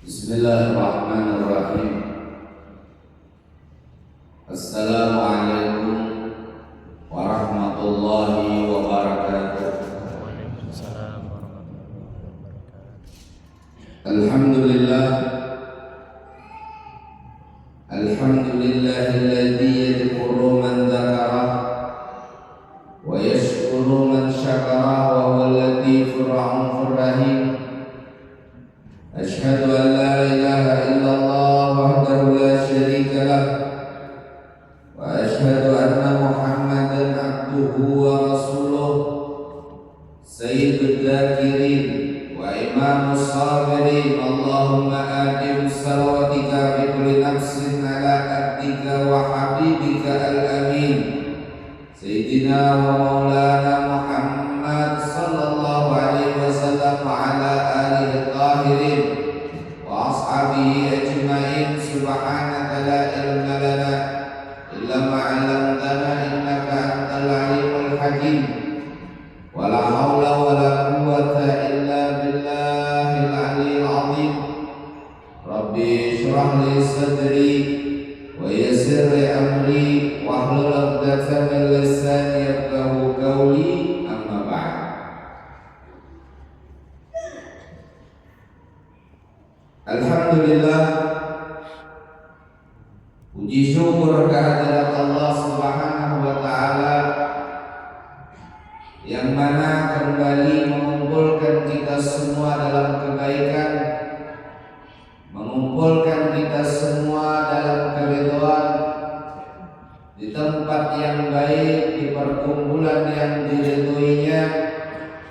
Bismillahirrahmanirrahim. Assalamualaikum warahmatullahi wabarakatuh. Waalaikumsalam warahmatullahi wabarakatuh. Alhamdulillah. Alhamdulillahilladzi yadhkuru man dzakara wa yashkuru man syakara wa huwal latifur rahim. Ashhadu an la ilaha illallah wahdahu la syarika lah wa ashhadu anna Muhammadan abduhu wa rasuluh sayyidul dzakirin wa imamus sabirin. Allahumma adim salawatika bi kulli nafsin ala abdika wa habibika al-amin sayyidina wa maulana Muhammad sallallahu alaihi wasallam wa ala alihi tahirin wa ashabihi ajma'in. Subhanaka la ilma lana illa ma 'allamtana innaka antal alimul hakim. Wa la haula wa la quwwata illa billahil aliyyil azim. Rabbi shrah li sadri wa yassir li amri wa hlul 'uqdatam min lisani yafqahu qawli. Amma ba'd. Alhamdulillah, puji syukur kehadirat Allah Subhanahu wa taala yang mana kembali mengumpulkan kita semua dalam kebaikan, mengumpulkan kita semua dalam keridhaan di tempat yang baik, di perkumpulan yang diridhoinya.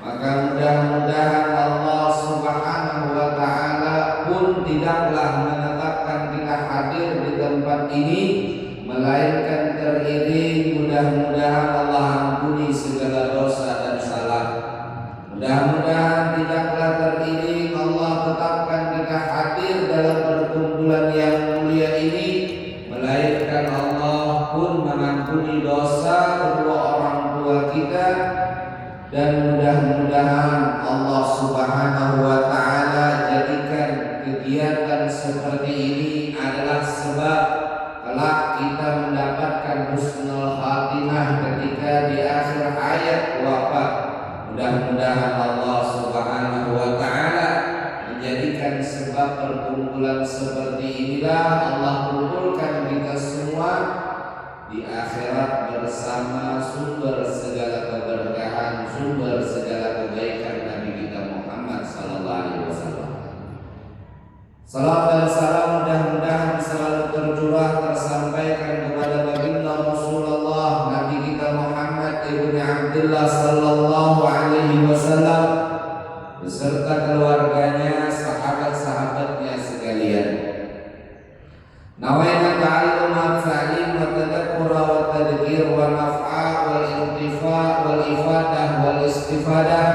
Maka mudah-mudahan Allah Subhanahu wa taala pun tidaklah menetapkan kita hadir di tempat ini melainkan teriring mudah-mudahan Allah ampuni segala dosa dan salah. Mudah-mudahan tidaklah teriring Allah tetapkan kita hadir dalam perkumpulan yang mulia ini melainkan Allah pun mengampuni dosa kedua orang tua kita. Dan mudah-mudahan Allah Subhanahu wa taala jadikan kegiatan seperti ini adalah sebab kelak kita mendapatkan husnul khatimah ketika di akhir hayat wafat. Mudah-mudahan Allah Subhanahu wa taala menjadikan sebab perkumpulan seperti inilah Allah kumpulkan kita semua di akhirat bersama sumber segala keberkahan, sumber segala kebaikan Nabi kita Muhammad sallallahu alaihi wasallam. Salam dan salam mudah-mudahan selalu tercurah tersampaikan kepada baginda Rasulullah Nabi kita Muhammad ibnu Abdullah sallallahu alaihi wasallam beserta keluarganya, sahabat-sahabatnya sekalian. Nawaina ta'alluma ta'lim wa tadakkura wa tadhkir wa naf'a wal intifa' wal ifadah wal istifadah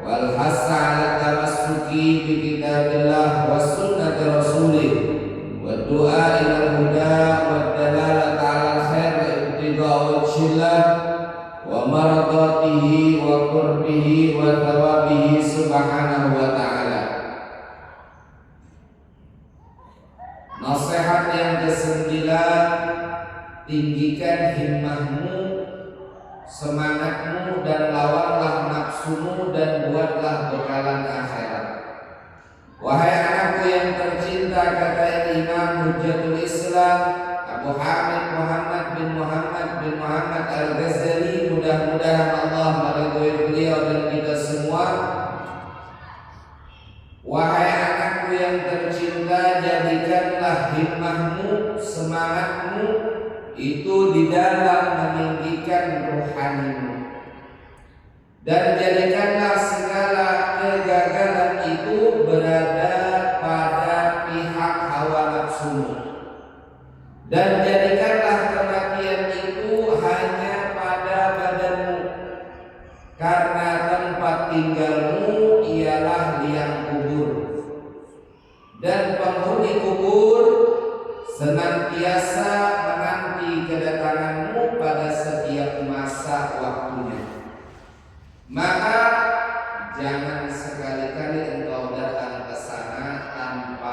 wal hasa 'ala tamassuki bi kitabillah wa sunnati rasulih wa du'a ila huda wa dalalata 'ala khair wa ibtigha'u wajhillah wa maradatihi wa qurbihi wa thawabihi subhanahu wa ta'ala. Nasihat yang ke-9, tinggikan himmahmu, semangatmu dan lawanlah nafsumu dan buatlah bekalan akhirat. Wahai anakku yang tercinta, kata Imam Hujjatul Islam Abu Hamid Muhammad bin Muhammad Al-Ghazali, mudah-mudahan Allah meridhoi beliau dan kita semua. Wahai anakku yang tercinta, jadikanlah himmahmu, semangatmu itu di dalam meninggikan rohanimu, dan jadikanlah segala kegagalan itu berada pada pihak hawa nafsumu, dan jadikanlah kematian itu hanya pada badanmu, karena tempat tinggalmu ialah liang kubur, dan penghuni kubur senantiasa menanti kedatanganmu pada setiap masa waktunya. Maka jangan sekali-kali engkau datang ke sana tanpa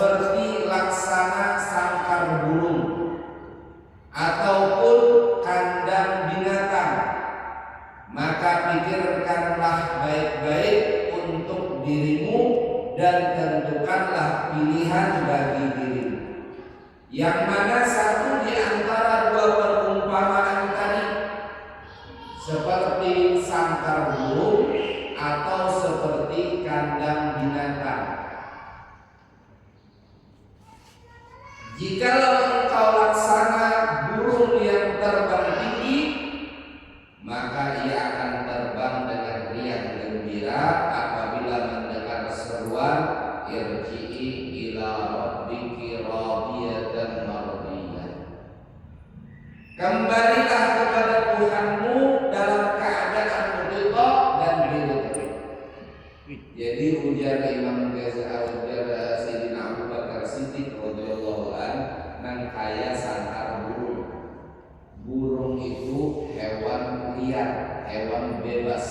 seperti laksana sangkar burung ataupun kandang binatang, maka pikirkanlah baik-baik untuk dirimu dan tentukanlah pilihan bagi dirimu, yang mana satu di antara dua perumpamaan tadi, seperti sangkar burung atau seperti kandang binatang. Jikalau engkau laksana burung yang terbang tinggi, maka ia akan terbang dengan riang gembira apabila mendengar seruan irji'i ila rabbiki radiyatan mardiyah. Kembalilah kepada Tuhanmu dalam keadaan ridha dan ridha. Jadi ujar Imam Ghazali, ujar Sayyidina Abu Bakar Siddiq radhiyallahu anhu, nan kaya sangkar burung. Burung itu hewan liar, hewan bebas.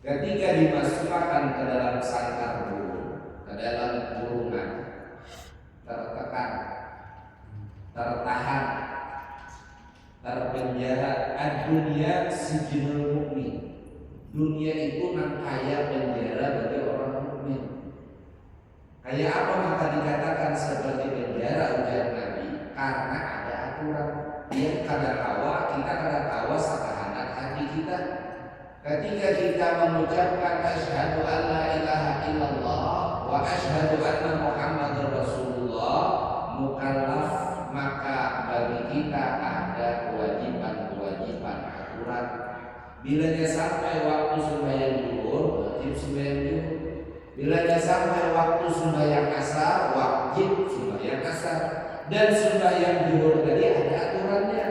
Ketika dimasukkan ke dalam sangkar burung, ke dalam kurungan, tertekan, tertahan, terpenjara. Ad-dunya sijnul mukmin. Dunia itu nan kaya penjara bagi orang mukmin. Kayak apa maka dikatakan seperti penjara, ujar Nabi? Karena ada aturan. Yang kadang-kala kita kadang-kala sakahandak hati kita. Ketika kita mengucapkan asyhadu an la ilaha illallah wa asyhadu anna Muhammadar Rasulullah mukallaf, maka bagi kita ada kewajiban-kewajiban aturan. Bilanya sampai waktu sembahyang zuhur, wajib sembahyang zuhur. Bilanya sampai waktu sembahyang asar, wajib sembahyang asar. Dan sembahyang zuhur tadi ada aturannya.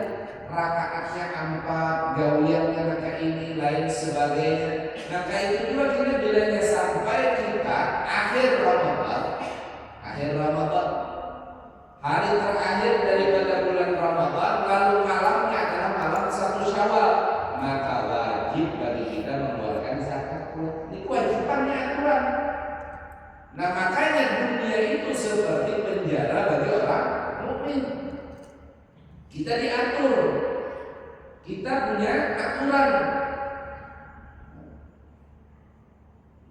Rakaatnya 4, gawiannya rakaat ini, lain sebagainya. Maka itu juga kita bilanya sampai kita akhir Ramadan, hari terakhir daripada bulan Ramadan, lalu malamnya adalah malam 1 Syawal, maka wajib bagi kita mengeluarkan zakat. Ini kewajibannya aturan. Nah makanya dunia itu seperti penjara bagi orang mukmin. Kita diatur, kita punya aturan.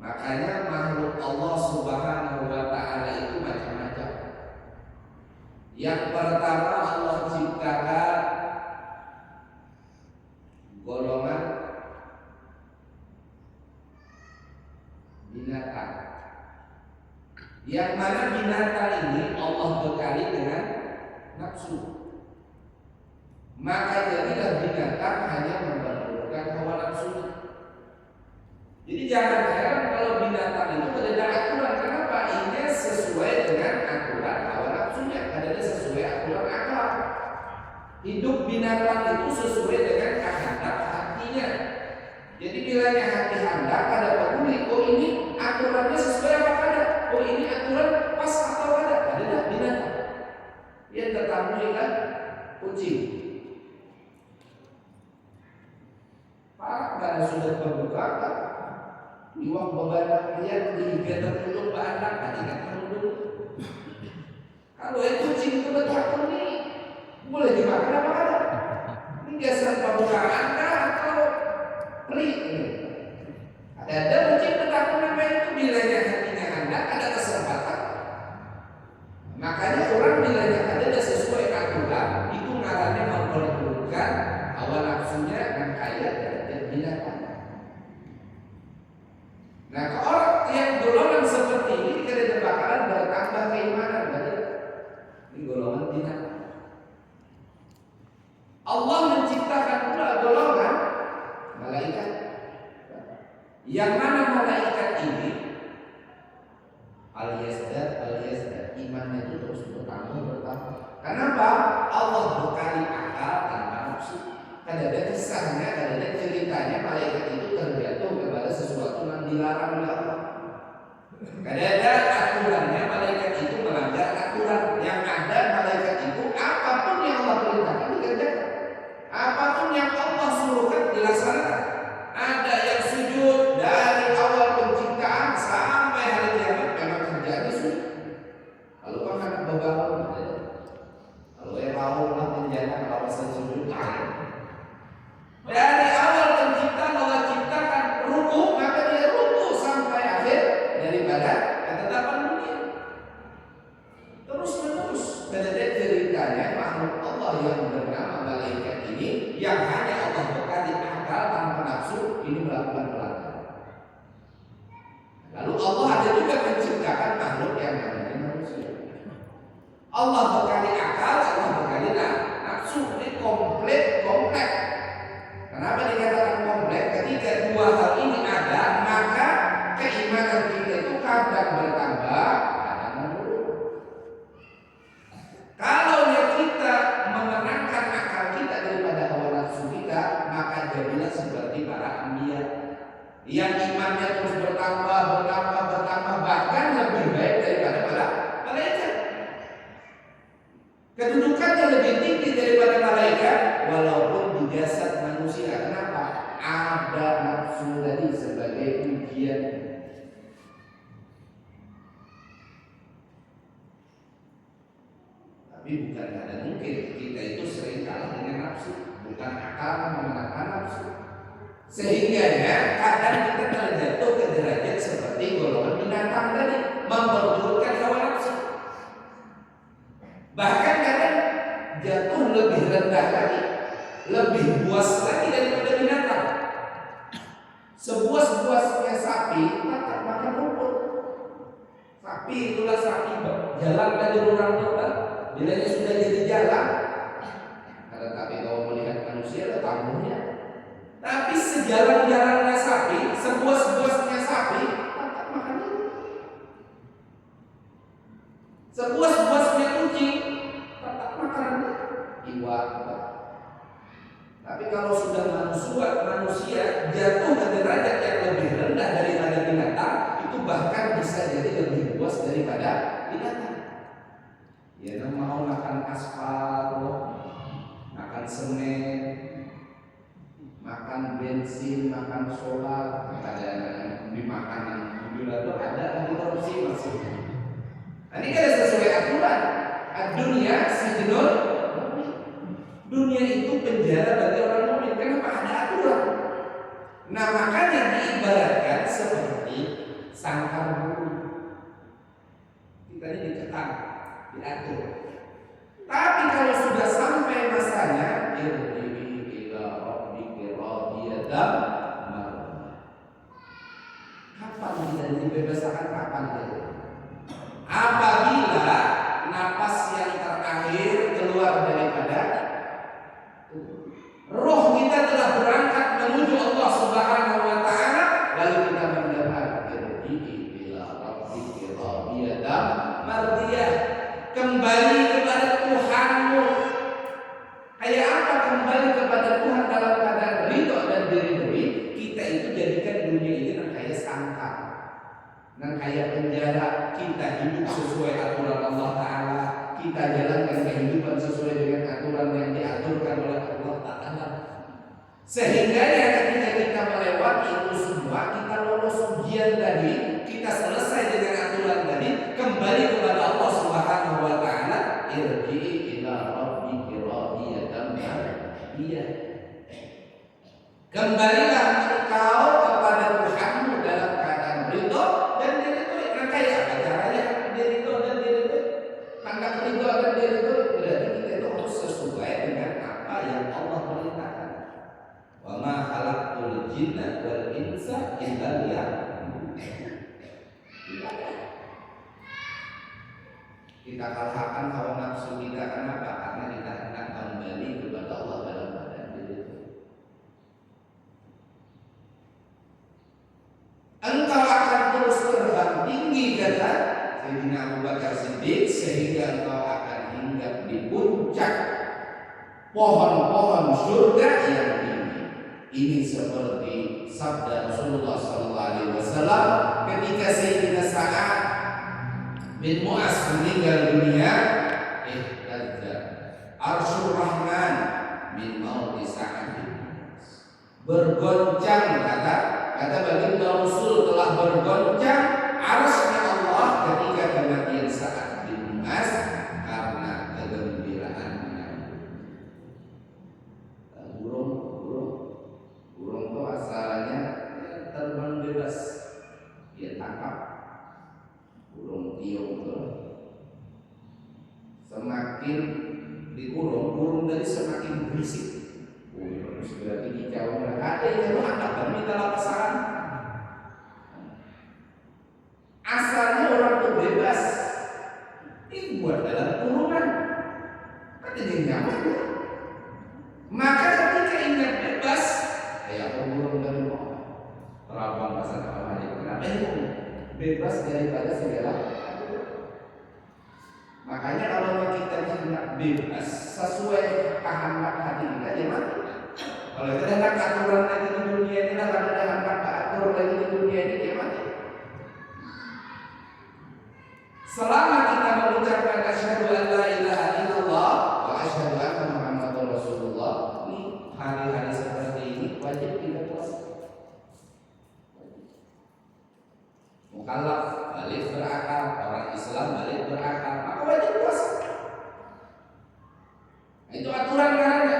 Makanya makhluk Allah Subhanahu wa Ta'ala itu macam-macam. Yang pertama, Allah ciptakan golongan binatang, yang mana binatang ini Allah bekali dengan nafsu. Maka jadilah binatang hanya memerlukan hawa nafsu. Jadi jangan heran kalau binatang itu berbeda aturan. Kenapa? Ini sesuai dengan aturan hawa nafsunya, adanya sesuai aturan akal. Hidup binatang itu sesuai dengan kehendak hatinya. Jadi bilanya hati hendak ada peduli. Oh ini aturannya sesuai apa kada? Oh ini aturan pas atau kada? Adalah binatang. Yang ketahui kan kucing. Pak, kada sudah terbuka kan? Iwang bebanang lihat di gedang dulu anak tadi kan dulu. Kalau yang kucing itu betul nih boleh dimakan apa kada? Ini geser pembukaan kah atau pelik? Ada kucing betul nama itu bilanya hatinya hendak ada kesempatan. Makanya orang bilanya ada sesuai aturan itu ngarannya memperlukan hawa nafsunya dan kaya dan binatang. Nah, orang yang golongan seperti ini kada bakalan bertambah keimanan, ini golongan binatang. Allah menciptakan pula golongan malaikat, yang mana malaikat ini al-yazdad imannya itu terus bertambah. Kenapa? Allah bekali akal tanpa nafsu. Kadang-kadang kisahnya, kadang-kadang ceritanya malaikat itu terjatuh kepada sesuatu yang dilarang oleh Allah. Kadang-kadang aturannya malaikat itu melanggar aturan. Yang ada malaikat itu apapun yang Allah perintahkan dikerjakan, apapun yang Allah suruhkan dilaksanakan. Ada yang sujud dari awal penciptaan sampai hari kiamat memang kerjanya sujud. kegelapan dunia. Terus menerus ada ceritanya makhluk Allah yang bernama malaikat ini yang hanya Allah bekali akal tanpa nafsu ini melakukan pelanggaran. Lalu Allah ada juga menciptakan makhluk yang namanya manusia. Allah bekali akal, Allah bekali nafsu. Ini komplek. Kenapa dikatakan komplek? Ketika dua hal ini ada, maka keimanan kita itu kadang bertambah, kadang menurun. Kalau kita memenangkan akal kita daripada hawa nafsu kita, maka jadilah seperti para anbiya yang imannya terus bertambah, bahkan lebih baik daripada para malaikat. Kedudukannya lebih tinggi daripada malaikat, walaupun di jasad manusia. Kenapa? Ada nafsu tadi sebagai ujian. Tapi bukan ada mungkin kita itu sering kalah dengan nafsu, bukan akal memenangkan nafsu. Sehingga ya kadang kita terjatuh ke derajat seperti golongan binatang tadi, memperturutkan hawa nafsu. Bahkan kadang jatuh lebih rendah lagi, lebih buas lagi daripada binatang. Sebuas-buasnya sapi tak makan rumput. Sapi itulah sapi jalan dari orang tua. Bilanya sudah jadi jalan. Tetapi kalau melihat manusia ada tamunya. Tapi sejalan-jalannya sapi, sebuas-buasnya sapi tak makan rumput. Sebuas-buasnya kucing tak makan iwak. Tapi kalau sudah manusia jatuh ke derajat yang lebih rendah daripada binatang, itu bahkan bisa jadi lebih luas daripada binatang. Ya, mau makan aspal, makan semen, makan bensin, makan solar, ada di makanan itu ada korupsi maksudnya. Nah, ini kan sesuai aturan. Dunia sijnul. Dunia itu penjara bagi orang mukmin. Kenapa? Ada aturan. Nah, makanya diibaratkan seperti sangkar bulu. Kita ini dikekang, diatur. Tapi kalau sudah sampai masanya, irji'i ila rabbika radiyatan mardiyah. Kapan kita dibebaskan? Kapan kita? Apabila napas yang terakhir keluar daripada roh kita telah berangkat menuju Allah Subhanahu wa taala, lalu kita mendengar irji'i ila rabbika radiyatan mardiyah. Kembali kepada Tuhanmu. Kayak apa kembali kepada Tuhan dalam keadaan ridho dan diridhoi? Kita itu jadikan dunia ini kayak sangkar, kayak penjara. Kita hidup sesuai aturan Allah Ta'ala, kita jalankan kehidupan sesuai dengan aturan yang diaturkan oleh Allah Ta'ala. Sehingga ya ketika kita melewati itu semua, kita lolos ujian tadi, kita selesai dengan aturan tadi, kembali kepada Allah Subhanahu wa taala, irji'i ila rabbika radiyatan mardiyah. Kembalilah engkau kepada Tuhanmu dalam keadaan ridho dan diridhoi. Nah, kayak apa caranya diridho dan diridhoi? Tanda ridho dan diridhoi berarti kita itu harus sesuai dengan apa yang Allah perintahkan. Wa ma khalaqtul jinna wal insa illa liya'budun. Kita kalahkan hawa nafsu kita. Kenapa? Karena kita hendak kembali kepada Allah dalam keadaan diri. Engkau akan terus terbang tinggi, kata Sayyidina Abu Bakar Siddiq, sehingga engkau akan hinggap di puncak pohon-pohon surga yang tinggi. Ini seperti sabda Rasulullah SAW ketika Sayyidina Sa'ad bin Mu'az meninggal dunia. Ihtazza arsyur rahman min mauti Sa'ad bin Mu'az. Bergoncang, kata baginda Rasul, telah bergoncang arsy-Nya Allah ketika kematian Sa'ad bin Mu'az karena kegembiraannya. Burung itu asalnya terbang bebas, dia tangkap. iya betul. Semakin dikurung dari semakin berisik. Oh, berarti kicau. Ada yang akan minta lapasan. Asalnya orang itu bebas. Dibuat dalam kurungan. Kan jadi nyaman. Maka ketika ingat bebas, ya kurung dari bawah. Terabang bahasa kawan hari. Kenapa itu? Bebas daripada segala. Makanya kalau kita hendak bebas sesuai kehendak hati kita, ya mati. Kalau kita hendak aturan lagi di dunia ini, kalau kita hendak atur lagi di dunia ini, ya mati. Selama kita mengucapkan asyhadu an la ilaha illallah wa asyhadu anna muhammadar rasulullah, ini hari-hari seperti ini wajib kita puasa. Mukallaf balik berakal, orang Islam balik berakal, maka wajib puasa. Itu aturan karena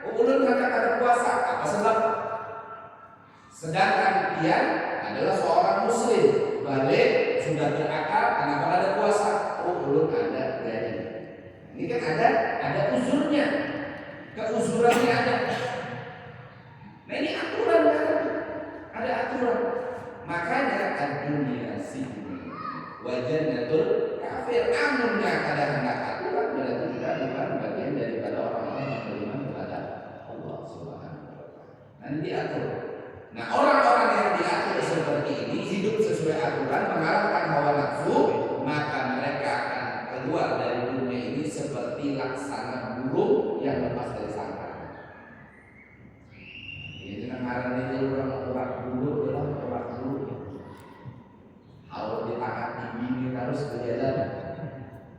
ulun kata puasa apa sebab? Sedangkan dia adalah seorang muslim, balik sudah berakal, kenapa ada puasa? Oh, ulun ada dari. Ini kan ada uzurnya, keuzurannya ada. Nah ini aturan kan? Ada aturan. Makanya dunia sini wajannatul kafir, amunnya kada hendak aturan berarti kita bukan bagian daripada orang-orang yang beriman kepada Allah Subhanahu wa taala. Nanti diatur. Nah, orang-orang yang diatur seperti ini hidup sesuai aturan, mengalahkan hawa nafsu, maka mereka akan keluar dari dunia ini seperti laksana burung yang lepas dari sarangnya. Ini namanya itu orang burung dalam orang burung. Kalau ditaati bini harus berjalan.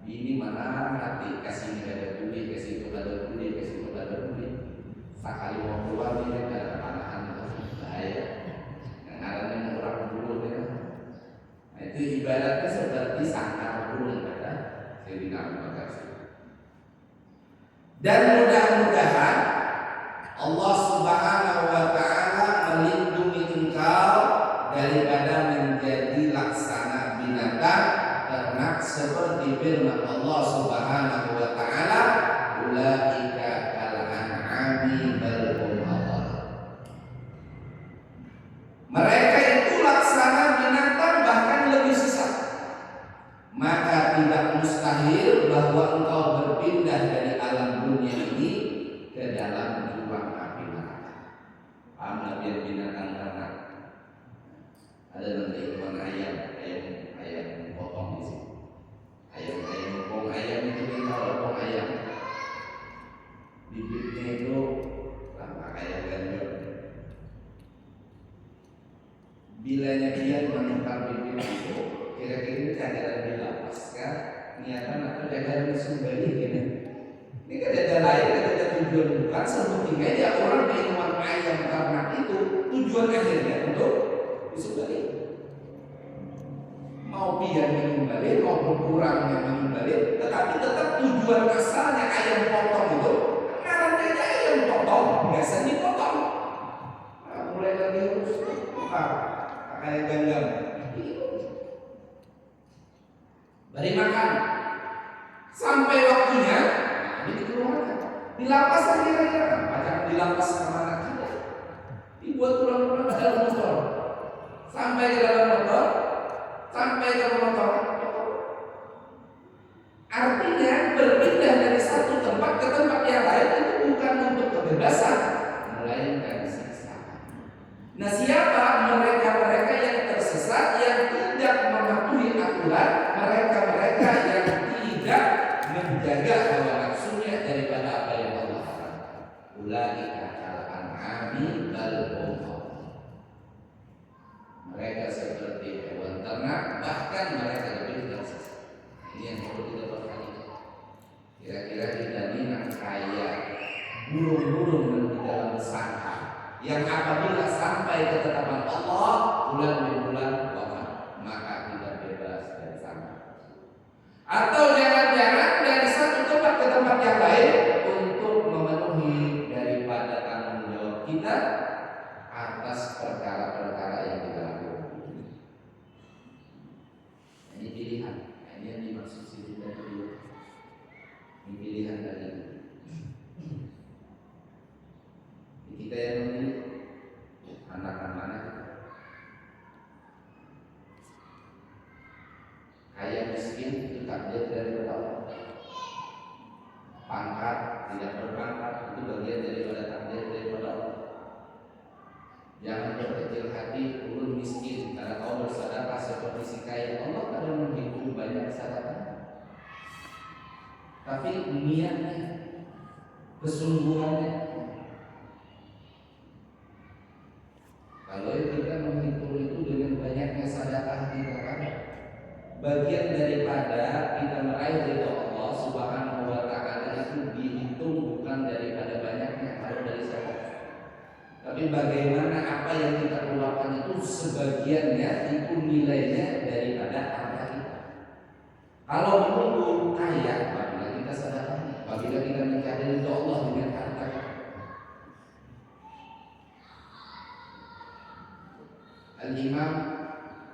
Bini mana hati kasih ini ada budi, kasih itu ada budi, kasih itu ada budi. Sekali mau keluar ini ada panahan bahaya. Yang namanya orang burung ya. Nah, itu ibaratnya seperti sangkar burung kata Sayyidina Abu Bakar. Dan mudah-mudahan Allah Subhanahu wa taala melindungi engkau daripada menjadi laksana binatang ternak seperti firman Allah Subhanahu wa taala, ulaika kal an'ami bal hum adall. Mereka itu laksana binatang bahkan lebih sesat. Maka tidak mustahil bahwa engkau berpindah dari alam dunia ini ke dalam jurang api neraka. Paham biar binatang ternak. Ada nanti ikan ayam potong di sini. Ayam itu kita potong ayam. Bibitnya itu lama kayak gandum. Bilanya dia menumpang bibit itu, kira-kira keadaan di lapas kan? Niatan atau jaga sembari gini. Ini kan ada lain, ada tujuan bukan sebetulnya ya orang minuman ayam ternak itu tujuan akhirnya untuk disembelih. Mau biar menyembelih, mau berkurang yang menyembelih, tetapi tetap tujuan asalnya ayam potong itu karena aja ayam potong, biasanya potong. Nah, mulai lagi harus kayak gandam. Beri makan sampai waktunya. Ini dikeluarkan. Di lapas kira-kira macam di lapas kemana kita? Dibuat tulang-tulang dalam motor. Sampai ke dalam motor, sampai ke motor. Artinya berpindah dari satu tempat ke tempat yang lain itu bukan untuk kebebasan, melainkan siksaan. Nah, siapa mereka-mereka yang tersesat, yang tidak mematuhi aturan, mereka-mereka yang tidak menjaga hawa nafsunya daripada apa yang Allah haramkan. Ulaika kal an'ami bal hum adall. Mereka seperti hewan ternak, bahkan mereka lebih tersesat. Ini yang perlu kita perhatikan. Kira-kira kita ini nak kaya burung-burung dan di dalam sangka yang apabila sampai ketetapan Allah bulan demi bulan wafat, maka kita bebas dari sangka. Atau jangan-jangan dari satu tempat ke tempat yang lain untuk memenuhi daripada tanggung jawab kita atas perkara-perkara yang kita lakukan. Ini pilihan. subsidi dari pilihan tadi. Kita yang memilih anak-anak kaya miskin itu takdir dari Allah. Pangkat tidak berpangkat itu bagian daripada takdir daripada Allah. Jangan berkecil hati, ulun miskin karena kau bersedekah seperti si kaya. Allah kadang menghitung banyak sedekah, tapi niatnya, kesungguhannya. Kalau kita menghitung itu dengan banyaknya sedekah kita kan, bagian daripada kita meraih ridho Allah Subhanahu wa Ta'ala itu dihitung bukan daripada banyaknya atau dari siapa. Tapi bagaimana apa yang kita keluarkan itu sebagiannya itu nilainya daripada harta kita. Kalau menunggu kaya, apabila kita sedekah, apabila kita mencari ridho Allah dengan harta kita. Al-Imam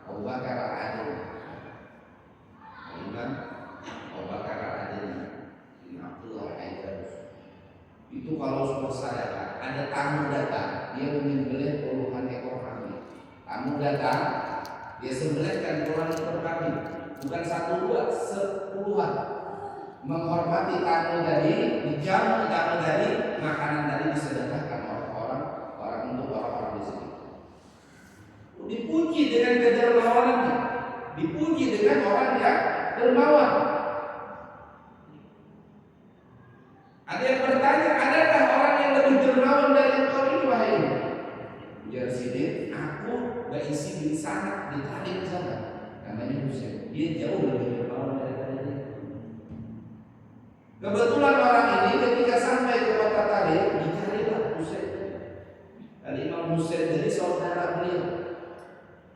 Abu Bakar Al-Adil, Al-Imam Abu Bakar Al-Adil bin Abdullah Al-Aidarus, itu kalau bersedekah ada tamu datang, dia menyembelih puluhan ekor kambing. Tamu datang, dia sembelihkan puluhan ekor kambing, bukan satu dua, 10-an. Menghormati tamu tadi, dijamu tamu tadi, makanan tadi disedekahkan orang untuk orang-orang di sini. Dipuji dengan kedermawanannya, dipuji dengan orang yang dermawan. Ada yang bertanya, adakah orang yang lebih dermawan dari engkau ini wahai ini? Ujar Sidin, aku Baisi bin Sanak di Tarim sana, namanya Husain. Dia jauh lebih dermawan daripada dia. Kebetulan orang ini ketika sampai ke kota Tarim, dicarilah Husain. Dan Imam Husain jadi saudara beliau.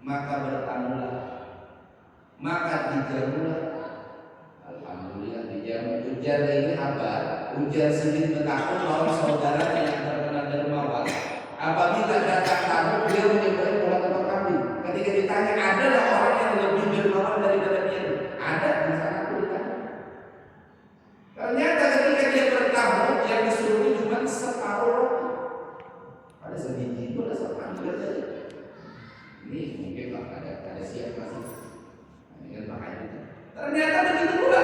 Maka bertamulah, maka dijamulah. Alhamdulillah dijamu. Ujar ini apa? Ujar Sidin bertakut bahwa saudaranya yang terkenal dermawan, apabila datang tamu dia menyembelih puluhan ekor kambing. Ketika ditanya, adalah orang yang lebih dermawan daripada dia? Ada di sana pun ditanya. Ternyata ketika dia bertamu, yang disuruh cuma separuh roti. Ada sebiji itu, ada separuh saja. Ini mungkin ada siap masih. Ini kan makanya. Ternyata begitu pula.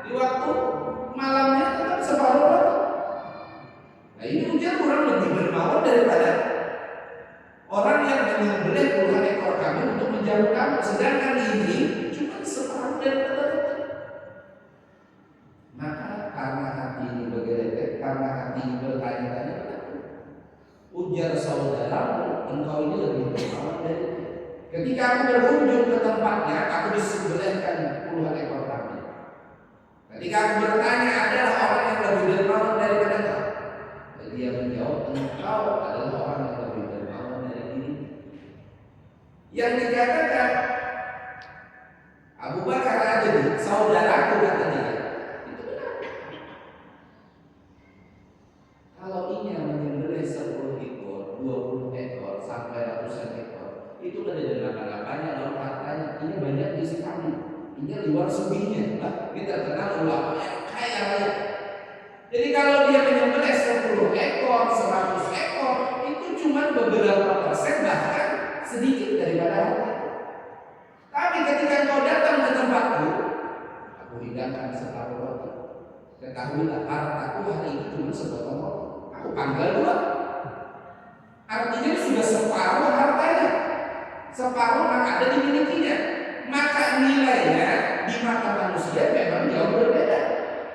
Di waktu malamnya tetap separuh roti. Nah ini ujar kurang lebih dermawan daripada orang yang menyembelih puluhan ekor kambing untuk menjamu kamu. Sedangkan ini cuma separuh daripada roti. Maka karena hati ini bergeledek, karena hati ini bertanya-tanya, ujar saudaramu, engkau ini lebih dermawan dari dia. Ketika aku berkunjung ke tempatnya, aku disembelihkan puluhan ekor kambing. Ketika aku bertanya, adalah orang yang lebih dermawan daripada engkau? Dia menjawab, engkau adalah orang yang lebih dermawan dari diri. Yang dikatakan Abu Bakar Al-Adil, saudaraku kata dia, itu benar. Kalau ini yang menyembelih 10 ekor, 20 ekor, sampai ratusan ekor, itu kan ada banyak orang hartanya. Ini banyak isi kambing, ini luar subinya. Ini terkenal ulama yang kaya raya. Jadi kalau dia menyembelih 10 ekor, 100 ekor, itu cuma beberapa persen, bahkan sedikit daripada harta. Tapi ketika kau datang ke tempatku, aku hidangkan separuh roti. Ketahuilah hartaku hari ini cuma sepotong roti. Aku panggal 2. Artinya sudah separuh hartanya, separuh yang ada dimilikinya. Maka nilainya di mata manusia memang jauh berbeda.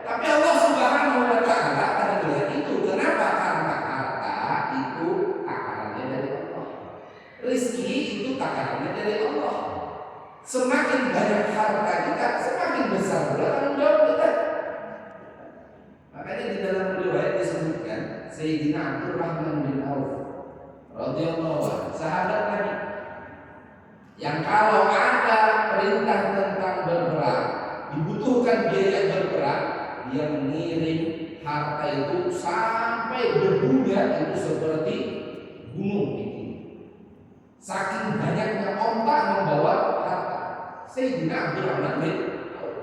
Tapi Allah Subhanahu wa Ta'ala pada melihat itu. Kenapa? Karena harta itu takarannya dari Allah. Rizki itu takarannya dari Allah. Semakin banyak harta kita, semakin besar pula tanggung jawab kita. Makanya di dalam riwayat disebutkan Sayyidina Abdurrahman bin Auf radhiyallahu anhu, sahabat Nabi, yang kalau ada perintah tentang berperang, dibutuhkan biaya berperang, dia mengirim harta itu sampai debunya itu seperti gunung tinggi. Saking banyaknya onta membawa harta. Sayyidina Abdurrahman bin Auf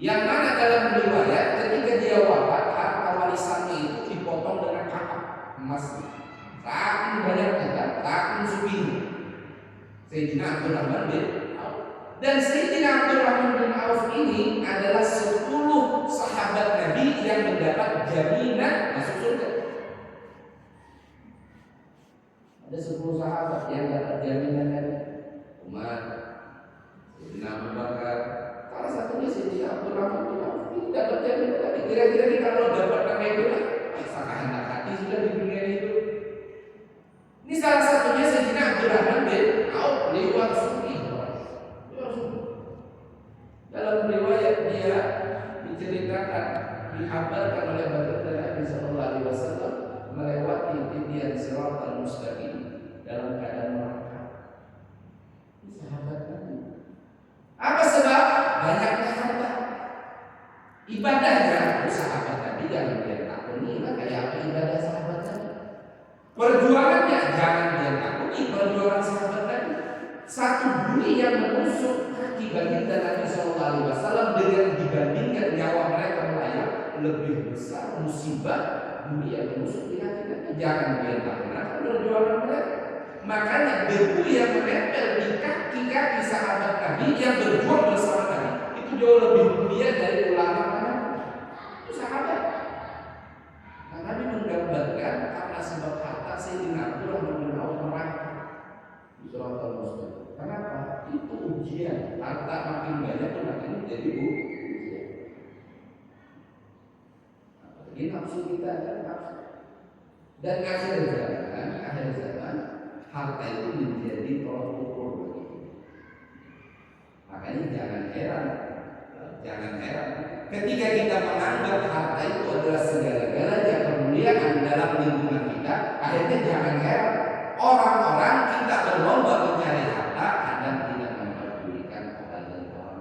Yang mana dalam riwayat ketika dia wafat harta warisannya itu dipotong dengan kakak emas. Saking banyaknya kan, saking supinya. Sayyidina Abdurrahman bin Auf. Dan Sayyidina Abdurrahman bin Auf ini adalah 10 sahabat Nabi yang mendapat jaminan masuk surga. Ada 10 sahabat yang dapat jaminan Nabi. Umar, Sayyidina Abu Bakar, salah satunya Sayyidina Abdurrahman bin Auf ini dapat jaminan Nabi. Kira-kira kita kalau dapat nama itu, sangat enak hati sudah di dunia itu. Ini salah satunya Sayyidina Abdurrahman bin Auf, lewat sufi. Dalam riwayat dia diceritakan, dikabarkan oleh baginda Nabi sallallahu alaihi wasallam melewati titian siratal mustaqim dalam keadaan neraka. Ini sahabat Nabi. Apa sebab? Banyaknya harta. Ibadahnya sahabat Nabi jangan dia takuni, kayak apa ibadah sahabat Nabi. Perjuangannya jangan dia takuni, perjuangan sahabat Nabi. Satu bumi yang menusuk kaki baginda Nabi sallallahu alaihi wasallam dengan dibandingkan nyawa mereka melayang, lebih besar musibah bumi yang menusuk di kaki Nabi. Jangan dia takuni perjuangan mereka. Makanya debu yang menempel di kaki-kaki sahabat Nabi yang berjuang bersama Nabi itu jauh lebih mulia dari ulama Nabi. Itu sahabat. Nah, Nabi menggambarkan karena sebab harta Sayyidina Abdurrahman bin Auf neraka di siratal mustaqim. Kenapa? Itu ujian. Harta makin banyak itu makin menjadi ujian. Ini nafsu kita kan nafsu. Dan akhir zaman harta itu menjadi tolak ukur. Makanya jangan heran ketika kita menganggap harta itu adalah segala-galanya kemuliaan dalam lingkungan kita, akhirnya jangan heran orang-orang kita berlomba mencari harta dan tidak memperdulikan halal dan haram.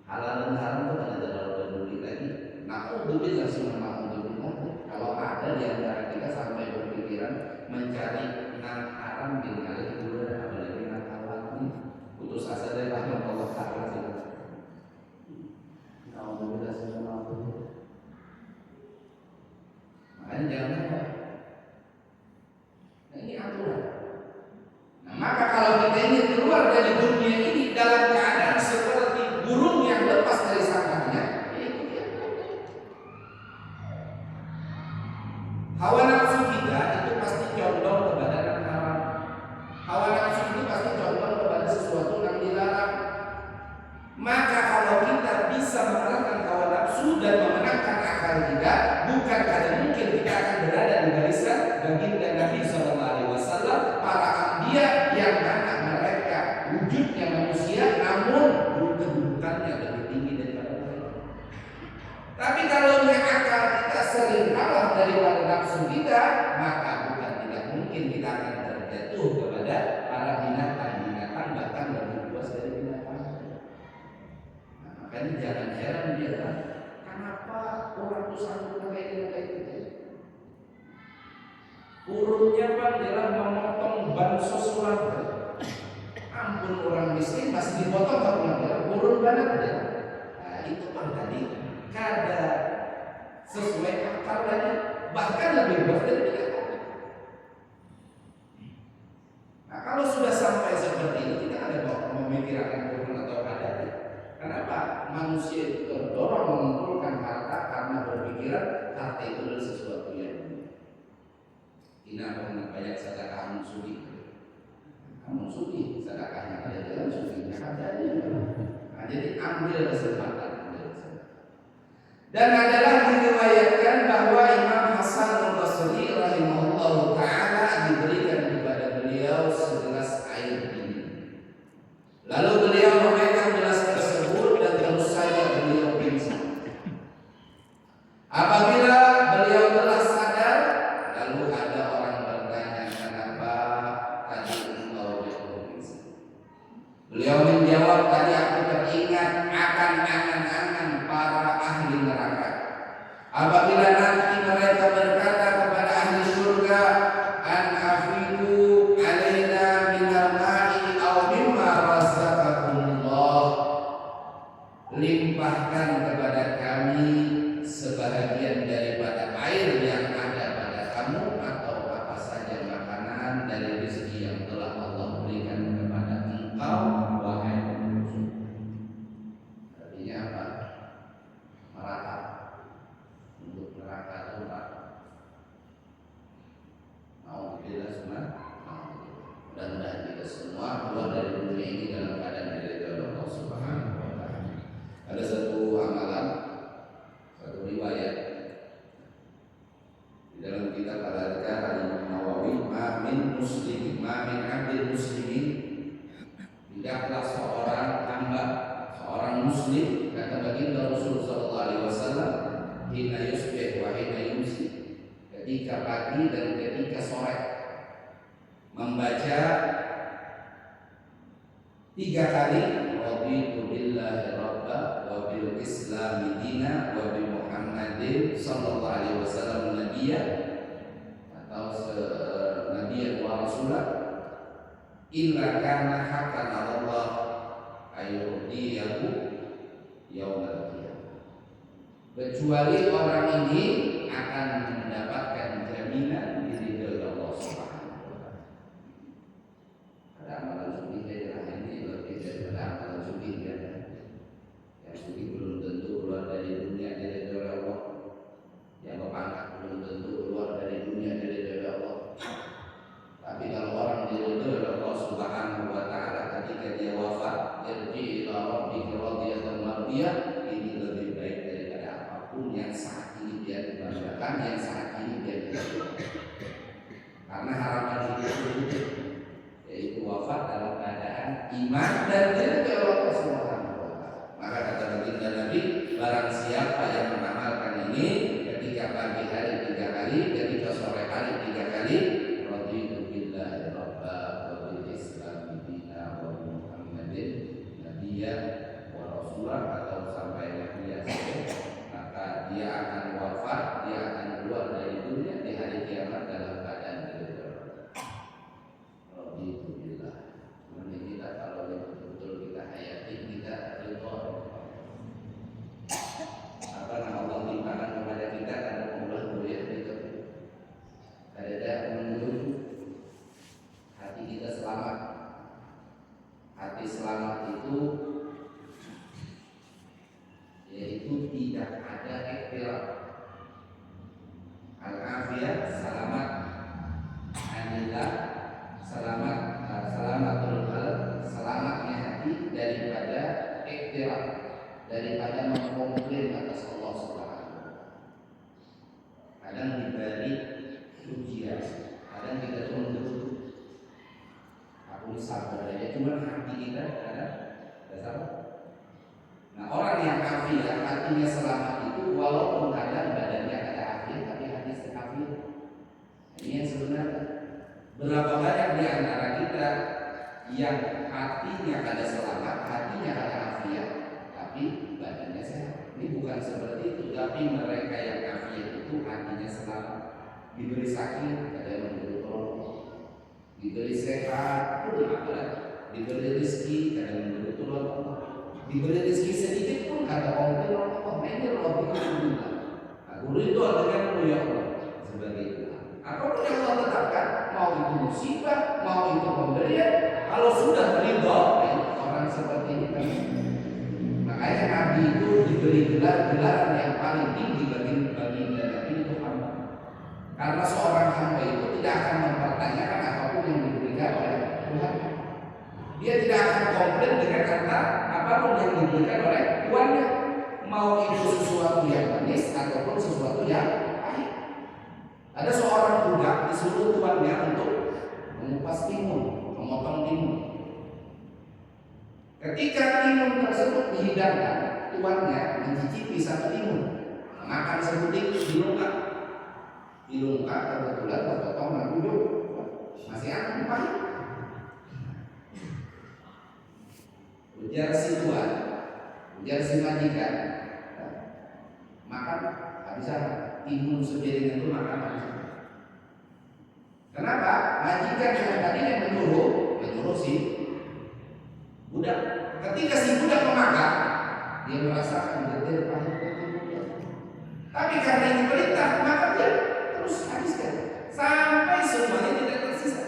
Halal dan haram itu tidak terlalu peduli lagi. Naudzubillah summa naudzubillah. Kalau ada di antara kita sampai berpikiran mencari yang haram dengan itu, apalagi yang halal ini, putus asa dari rahmat Allah Taala. Naudzubillah summa naudzubillah. Makanya jangan lupa. Ini aturan. Nah, maka kalau kita ingin keluar dari dunia ini dalam keadaan seperti burung yang lepas dari sarangnya, itu dia. Hawa nafsu kita itu pasti condong kepada yang haram. Hawa nafsu itu pasti condong kepada sesuatu yang dilarang. Maka kalau kita bisa mengalahkan hawa nafsu dan memenangkan akal kita, bukan karena mungkin kita akan berada di barisan baginda Nabi sallallahu alaihi wasallam, para anbiya yang mana mereka wujudnya manusia namun kedudukannya lebih tinggi daripada mereka. Tapi kalau akal kita sering kalah daripada nafsu kita, maka bukan tidak mungkin kita akan terjatuh kepada para binatang-binatang bahkan lebih luas dari binatang. Nah, makanya jangan heran dia kan, kenapa orang itu sanggup kayak gitu. Urunnya Pak adalah memotong bansos warga. Ampun, orang miskin masih dipotong kalau urun banget ya. Nah itu Pak tadi kada sesuai akal lagi, bahkan lebih luas dari kita. Nah kalau sudah sampai seperti ini, kita ada memikirkan urun atau kada. Kenapa? Manusia itu terdorong mengumpulkan harta karena berpikiran harta itu adalah sesuatu yang tidak banyak sedekah musuhi. Kamu suci, sedekahnya ada jalan, sucinya ada jalan. Nah, jadi ambil kesempatan. Dan adalah diriwayatkan bahwa Imam Hasan al-Basri rahimahullah taala diberikan kepada beliau segelas air dingin. Lalu beliau memegang gelas tersebut dan terus saja beliau pingsan. Apabila beliau telah sadar, lalu ada orang bertanya, kenapa tadi engkau jatuh pingsan? Beliau menjawab, tadi aku teringat akan angan-angan para ahli neraka. Apabila nanti mereka berkata kepada Muslim, kata baginda Rasul sallallahu alaihi wasallam, hina yusbih wa hina yumsi, ketika pagi dan ketika sore, membaca 3 kali raditu billahi rabba wa bil islami dina wa bi Muhammadin sallallahu alaihi wasallam nabiyya atau nabiyyan wa rasulah, illa kana haqqan 'ala Allah ayyudiyahu yaumal qiyamah. Kecuali orang ini akan mendapatkan jaminan di ridha Allah Subhanahu wa taala. Ada amalan suci ini lebih daripada amalan suci kan. Yang suci belum tentu keluar dari dunia dari ridha Allah. Yang berpangkat belum tentu keluar dari dunia dari ridha Allah. Tapi kalau orang diridhoi Allah Subhanahu wa taala ketika dia wafat, yarji ila rabbika radiyatan mardiyah, ini lebih baik daripada apapun yang saat ini dia dibanggakan, yang saat ini dia dibanggakan. Karena harapan hidup itu yaitu wafat dalam keadaan iman dan diridhoi Allah Subhanahu wa taala. Maka kata baginda Nabi, barang siapa yang mengamalkan ini ketika pagi hari 3 kali, ketika sore hari 3 kali, raditu billahi rabba wa bil islami dina wa bi Muhammadin nabiyyan wa rasulah, atau sampai nabiyyan, maka dia akan wafat, dia akan keluar dari dunia di hari kiamat dalam keadaan ridha. Raditu billah. Ini kita kalau betul-betul kita hayati, kita ridha. Apa nama Allah limpahkan kepada kita karena Allah mulia itu. Ada menuju hati kita selamat. Hati selamat itu yaitu tidak ada ikhtilaf. Al-afiyah, selamat anillah, selamat selamatul qalb, selamatnya hati daripada ikhtilaf, daripada mengkomplain atas Allah Subhanahu wa taala. Kadang dibalik ujian, kadang kita tuh menurut aku sabar aja, cuma hati kita kadang tidak sabar. Nah, orang yang afiat, hatinya selamat itu walaupun kadang badannya ada afiat, tapi hati afiat. Ini yang sebenarnya. Berapa banyak di antara kita yang hatinya ada selamat, hatinya ada afiat, tapi badannya sehat. Ini bukan seperti itu, tapi mereka yang afiat itu hatinya selamat. Diberi sakit, ada yang memberi tolong. Diberi sehat, pun ada. Diberi rezeki, ada yang memberi tolong. Diberi rezeki sedikit pun ada komplain Allah. Ini lebih kemudian. Aku ridho dengan ya Allah sebagai Tuhan. Apapun yang Allah tetapkan, mau itu musibah, mau itu pemberian, kalau sudah ridho, orang seperti ini kan. Makanya Nabi itu diberi gelar-gelaran yang paling tinggi bagi Nabi itu hamba. Karena seorang hamba itu tidak akan mempertanyakan apapun yang diberikan oleh Tuhan. Dia tidak akan komplain dengan kata apapun yang diberikan oleh Tuhannya. Mau itu sesuatu yang manis ataupun sesuatu yang pahit. Ada seorang budak disuruh tuannya untuk mengupas timun, memotong timun. Ketika timun tersebut dihidangkan, tuannya mencicipi satu timun, makan sedikit di lungkap kebetulan terpotong lalu masih akan pahit. Ujar si tuan, ujar si majikan, makan habisan timun sepiring itu makan habisan. Kenapa? Majikan yang tadinya menyuruh si budak. Ketika si budak memakan, dia merasakan getir pahit. Tapi karena ini perintah, maka dia terus habiskan sampai semuanya tidak tersisa.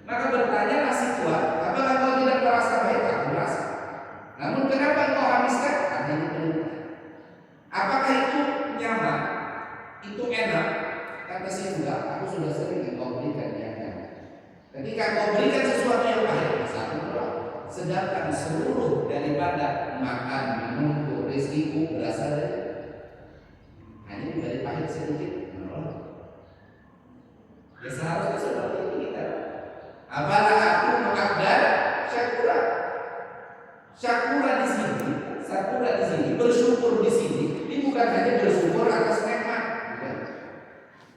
Maka bertanya si tuan, apakah kau tidak merasa baik? Aku merasa. Namun kenapa kau habiskan? Karena ini perintah. Apakah itu nyaman? Itu enak? Kata si budak, aku sudah sering kau berikan yang nyaman. Ketika kau berikan sesuatu yang pahit, satu doang. Sedangkan seluruh daripada makan, minum, rezekiku berasal dari hanya dari pahit sedikit menolak. Ya seharusnya seperti itu kita. Apalah aku mengabdar syakura. Syakura di sini Sakura di sini, bersyukur di sini, ini bukan hanya bersyukur atas nikmat, bukan.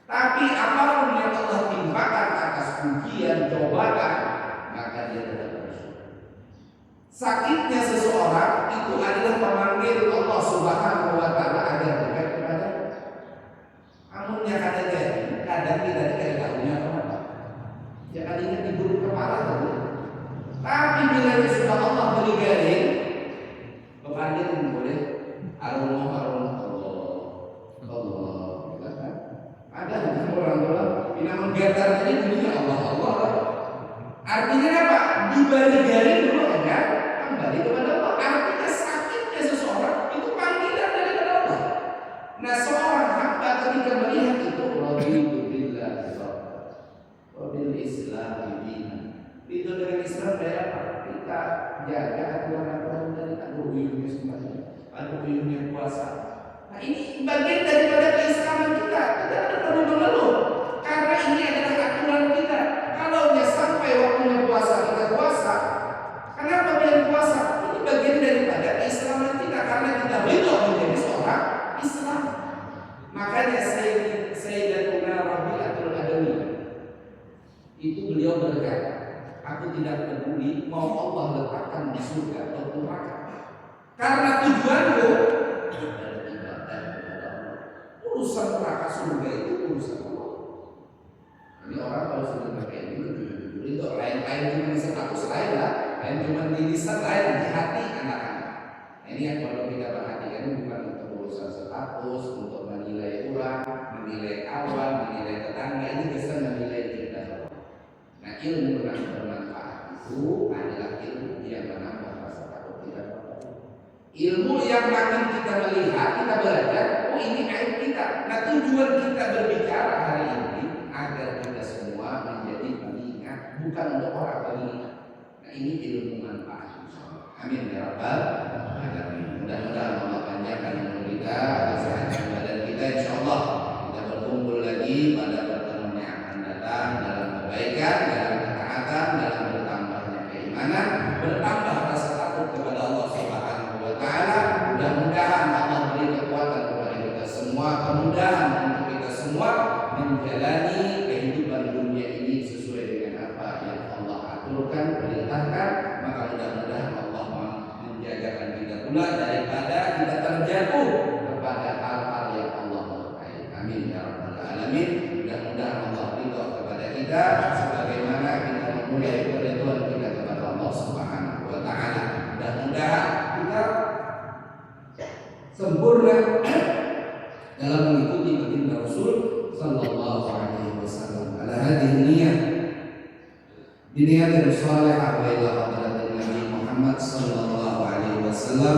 Tapi apapun yang Allah timpakan atas ujian, cobaan, maka dia tetap bersyukur. Sakitnya seseorang itu adalah memanggil Allah Subhanahu wa Ta'ala agar dekat kepada. Amunnya kadang kita tidak tahunya apa. Ya kalinya tidur kepala tadi. Tapi bila sudah Allah beri garing, berpanggil boleh Allah. Ada orang tua bila menggetar tadi bunyinya Allah. Artinya apa? Diberi garing dulu agar kembali kepada Allah. Artinya sakitnya seseorang itu panggilan daripada Allah. Nah seorang hamba ketika melihat itu Wabil Islam ini itu dengan Islam kayak apa? Kita jaga aturan-aturan dari uyuhnya semuanya, uyuhnya puasa. Nah ini bagian daripada keislaman kita. Kita ada perlu mengeluh karena ini adalah aturan kita. Kalau sampai waktunya puasa kita puasa, kenapa biar puasa? Ini bagian daripada keislaman kita karena kita ridho menjadi seorang Islam. Makanya Sayyidatuna Rabi'atul Adawi itu beliau berkata, aku tidak peduli mau Allah letakkan di surga atau neraka, karena tujuanku adalah ibadah kepada Allah. Urusan neraka surga itu urusan Allah. Ini orang kalau sudah pakai itu lain-lain cuma di status lain lah, lain cuma di lisan, lain di hati anak-anak. Ini yang kalau kita perhatikan bukan untuk urusan status, untuk menilai orang, menilai kawan, menilai tetangga. Ini bisa menilai kita. Nah ilmu yang bermanfaat itu adalah ilmu yang menambah rasa takut kita. Ilmu yang makin kita melihat, kita belajar, oh ini aib kita. Nah tujuan kita berbicara hari ini agar kita semua menjadi pengingat, bukan untuk orang pengingat. Nah ini ilmu manfaat. Amin ya rabbal alamin. Mudah-mudahan Allah panjangkan umur kita, kesehatan badan kita, insyaallah kita berkumpul lagi pada pertemuan yang akan datang dalam kebaikan, dalam ketaatan, dalam bertambahnya keimanan, bertambah rasa takut kepada Allah Subhanahu wa Ta'ala. Mudah-mudahan Allah beri kekuatan kepada kita semua, kemudahan untuk kita semua menjalani kehidupan dunia ini sesuai dengan apa yang Allah aturkan, perintahkan. Maka mudah-mudahan Allah menjagakan kita pula daripada kita terjatuh kepada hal-hal yang Allah murkai. Amin ya rabbal alamin. Mudah-mudahan Allah ridha kepada kita sebagaimana kita memulai keridhaan kita kepada Allah Subhanahu wa Ta'ala. Mudah-mudahan kita sempurna dalam mengikuti baginda Rasul sallallahu alaihi wasallam. Ala hadhihi niyyah biniyatin salihah wa ila hadratin Nabi Muhammad sallallahu alaihi wasallam.